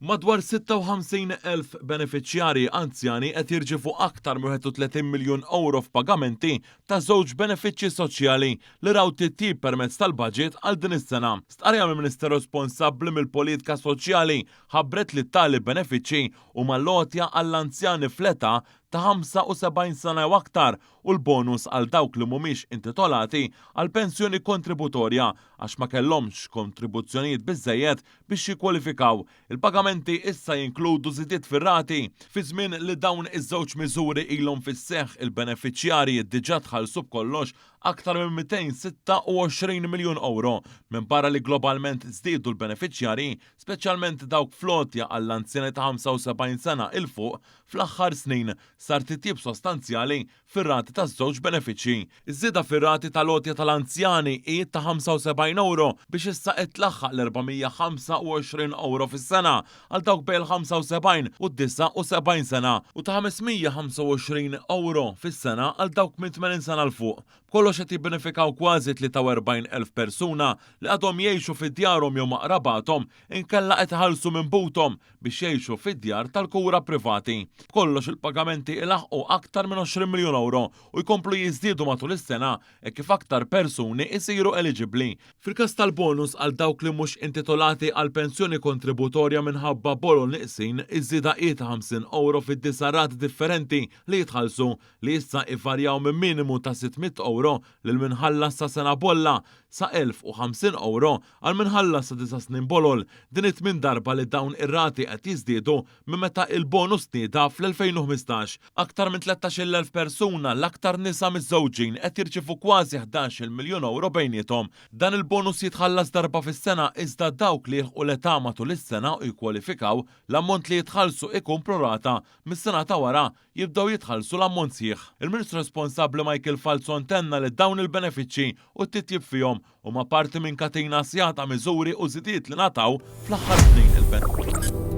Madwar 56,000 benefiċjarji anzjani qed jirċievu aktar minn 31 miljun euro f'pagamenti ta' żewġ benefiċċji soċjali li raw titjib permezz tal-baġit għal din is-sena. Stqarrija mill-Ministeru responsabbli mill-politika soċjali ħabbret li tali benefiċċji huma logħtja għall-anzjani fl-età ta' 75 sena u aktar u l-bonus għal dawk li mhumiex intitolati għal pensjoni kontributorja għax ma kellhomx kontribuzzjonijiet biżżejjed biex jikkwalifikaw. Il-pagamenti issa jinkludu żidiet fir-rati fi żmien li dawn iż-żewġ miżuri ilhom fis-seħħ il-benefiċjarji diġà tħallsu b'kollox aktar minn 226 miljun euro. Minn barra li globalment żdiedu l-benefiċjarji, speċjalment dawk flotja għall-anzjani ta' 75 sena il fuq, fl-aħħar snin sar titjib sostanzjali fir-rati taż-żewġ benefiċċji. Iż-żieda fir-rati tal-għotja tal-anzjani hi ta' 75 euro biex issa qed tlaħħaq l-425 euro fis-sena għal dawk bejn 75 u 79 sena u ta' 525 euro fis-sena għal dawk minn 80 sena l fuq. Kollox qed jibbenefikaw kważi 43,000 persuna li għadhom jgħixu fid-djarhom jew maqrabathom inkella qed iħallsu minn butom biex jgħixu fid-djar tal-kura privati. Kollox il-pagamenti ilaħqu aktar minn 20 miljun euro u jkomplu jiżdiedu matul is-sena e kif aktar persuni isiru eligibbli. Fil-każ tal-bonus għal dawk li mhux intitolati għal pensjoni kontributorja minħabba bolon nieqsin, iż-żieda hi ta' 50 euro fid-disa rati differenti li jitħallsu li issa ivarjaw minn minimu ta' 600 euro lil minħallas sa sena bolla sa 1,050 euro għal minħallas sa 9 snin bolol. Din it-tmien darba li dawn ir-rati qed jiżdiedu minn meta il-bonus nieda fl-2015. Aktar minn 13,000 persuna l-aktar nisa miż-żewġin qed jirċievu kważi 11 miljun euro bejniethom. Dan il-bonus jitħallas darba fis-sena iżda dawk li jilħqu l-età matul is-sena u jikkwalifikaw l-ammont li jitħallsu ikun prorata mis-sena ta' wara jibdew jitħallsu l-ammont sieħ. Il-Ministru responsabbli Michael Falzon tenna li dawn il-benefiċċji u t-titjib fihom huma parti minn katina sħiħa ta' miżuri u żidiet li nataw fl-aħħar snin il-ben.